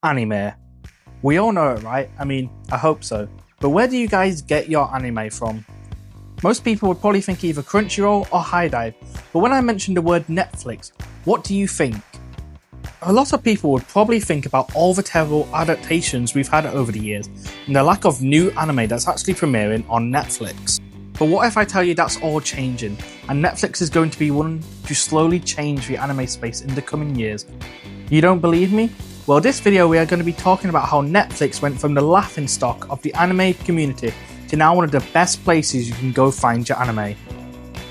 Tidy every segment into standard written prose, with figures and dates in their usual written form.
Anime. We all know it, right? I mean, I hope so. But where do you guys get your anime from? Most people would probably think either Crunchyroll or HiDive, but when I mention the word Netflix, what do you think? A lot of people would probably think about all the terrible adaptations we've had over the years, and the lack of new anime that's actually premiering on Netflix. But what if I tell you that's all changing, and Netflix is going to be one to slowly change the anime space in the coming years? You don't believe me? Well, this video we are going to be talking about how Netflix went from the laughingstock of the anime community to now one of the best places you can go find your anime.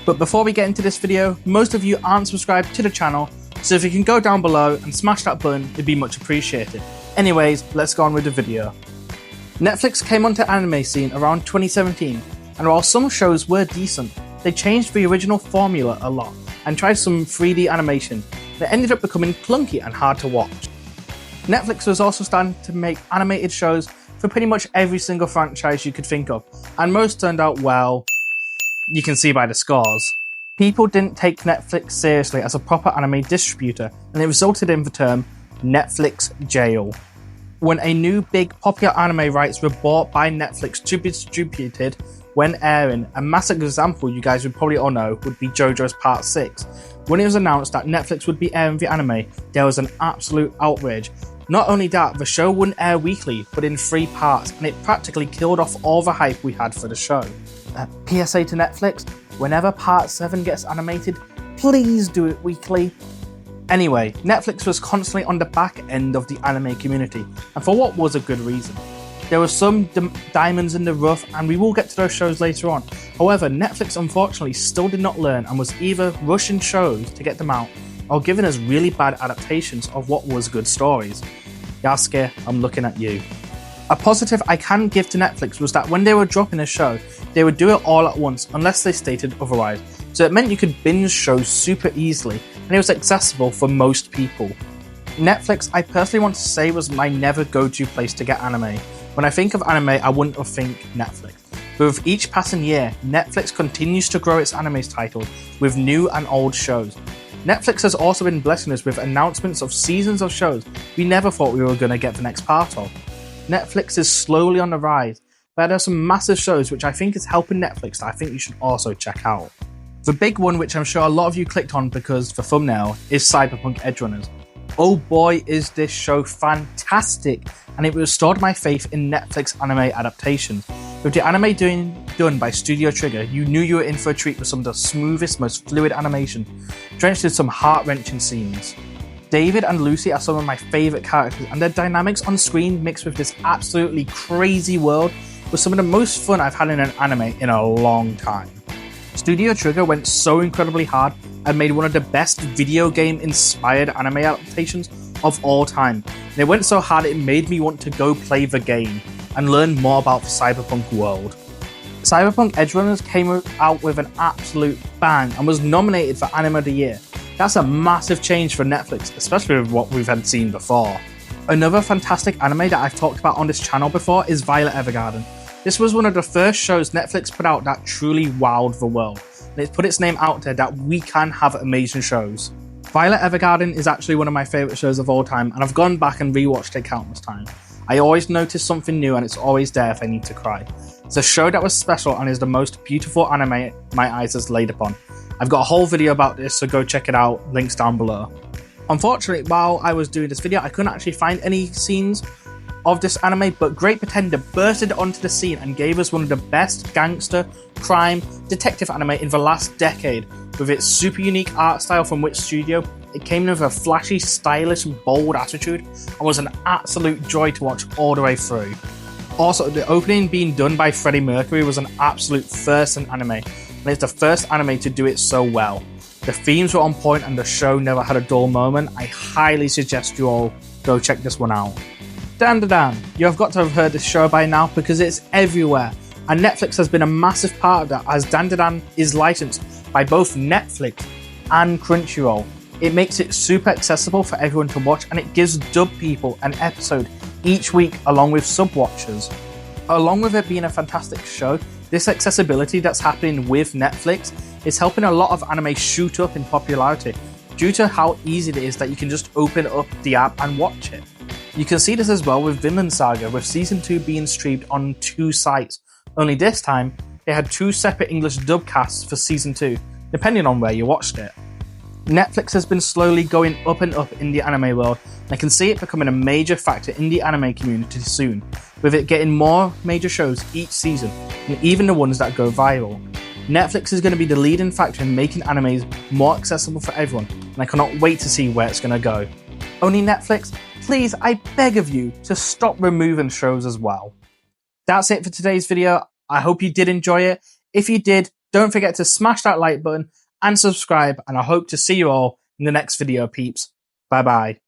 But before we get into this video, most of you aren't subscribed to the channel, so if you can go down below and smash that button, it'd be much appreciated. Anyways, let's go on with the video. Netflix came onto the anime scene around 2017, and while some shows were decent, they changed the original formula a lot and tried some 3D animation that ended up becoming clunky and hard to watch. Netflix was also starting to make animated shows for pretty much every single franchise you could think of, and most turned out well. You can see by the scores. People didn't take Netflix seriously as a proper anime distributor, and it resulted in the term Netflix jail. When a new big popular anime rights were bought by Netflix to be distributed when airing, a massive example you guys would probably all know would be JoJo's Part 6. When it was announced that Netflix would be airing the anime, there was an absolute outrage. Not only that, the show wouldn't air weekly, but in 3 parts, and it practically killed off all the hype we had for the show. PSA to Netflix, whenever Part 7 gets animated, please do it weekly. Anyway, Netflix was constantly on the back end of the anime community, and for what was a good reason. There were some diamonds in the rough, and we will get to those shows later on. However, Netflix unfortunately still did not learn and was either rushing shows to get them out, or giving us really bad adaptations of what was good stories. Yasuke, I'm looking at you. A positive I can give to Netflix was that when they were dropping a show, they would do it all at once unless they stated otherwise, so it meant you could binge shows super easily, and it was accessible for most people. Netflix, I personally want to say, was my never go-to place to get anime. When I think of anime, I wouldn't have think Netflix. But with each passing year, Netflix continues to grow its anime titles with new and old shows. Netflix has also been blessing us with announcements of seasons of shows we never thought we were going to get the next part of. Netflix is slowly on the rise, but there are some massive shows which I think is helping Netflix that I think you should also check out. The big one, which I'm sure a lot of you clicked on because the thumbnail, is Cyberpunkedgerunners. Oh boy, is this show fantastic, and it restored my faith in Netflix anime adaptations. With the anime done by Studio Trigger, you knew you were in for a treat with some of the smoothest, most fluid animation, drenched in some heart-wrenching scenes. David and Lucy are some of my favourite characters, and their dynamics on screen mixed with this absolutely crazy world was some of the most fun I've had in an anime in a long time. Studio Trigger went so incredibly hard and made one of the best video game-inspired anime adaptations of all time. And it went so hard it made me want to go play the game and learn more about the cyberpunk world. Cyberpunkedgerunners came out with an absolute bang and was nominated for Anime of the Year. That's a massive change for Netflix, especially with what we've had seen before. Another fantastic anime that I've talked about on this channel before is Violet Evergarden. This was one of the first shows Netflix put out that truly wowed the world, and it's put its name out there that we can have amazing shows. Violet Evergarden is actually one of my favourite shows of all time, and I've gone back and rewatched it countless times. I always notice something new, and it's always there if I need to cry. It's a show that was special and is the most beautiful anime my eyes has laid upon. I've got a whole video about this, so go check it out, links down below. Unfortunately, while I was doing this video, I couldn't actually find any scenes of this anime, but Great Pretender bursted onto the scene and gave us one of the best gangster, crime, detective anime in the last decade. With its super unique art style from which studio, it came in with a flashy, stylish, bold attitude, and was an absolute joy to watch all the way through. Also, the opening being done by Freddie Mercury was an absolute first in anime, and it's the first anime to do it so well. The themes were on point and the show never had a dull moment. I highly suggest you all go check this one out. Dandadan, you have got to have heard this show by now because it's everywhere, and Netflix has been a massive part of that as Dandadan is licensed by both Netflix and Crunchyroll. It makes it super accessible for everyone to watch, and it gives dub people an episode each week along with sub-watchers. Along with it being a fantastic show, this accessibility that's happening with Netflix is helping a lot of anime shoot up in popularity due to how easy it is that you can just open up the app and watch it. You can see this as well with Vinland Saga, with Season 2 being streamed on 2 sites, only this time they had 2 separate English dub casts for Season 2, depending on where you watched it. Netflix has been slowly going up and up in the anime world, and I can see it becoming a major factor in the anime community soon, with it getting more major shows each season, and even the ones that go viral. Netflix is going to be the leading factor in making animes more accessible for everyone, and I cannot wait to see where it's going to go. Only Netflix, please, I beg of you to stop removing shows as well. That's it for today's video. I hope you did enjoy it. If you did, don't forget to smash that like button and subscribe, and I hope to see you all in the next video, peeps. Bye bye.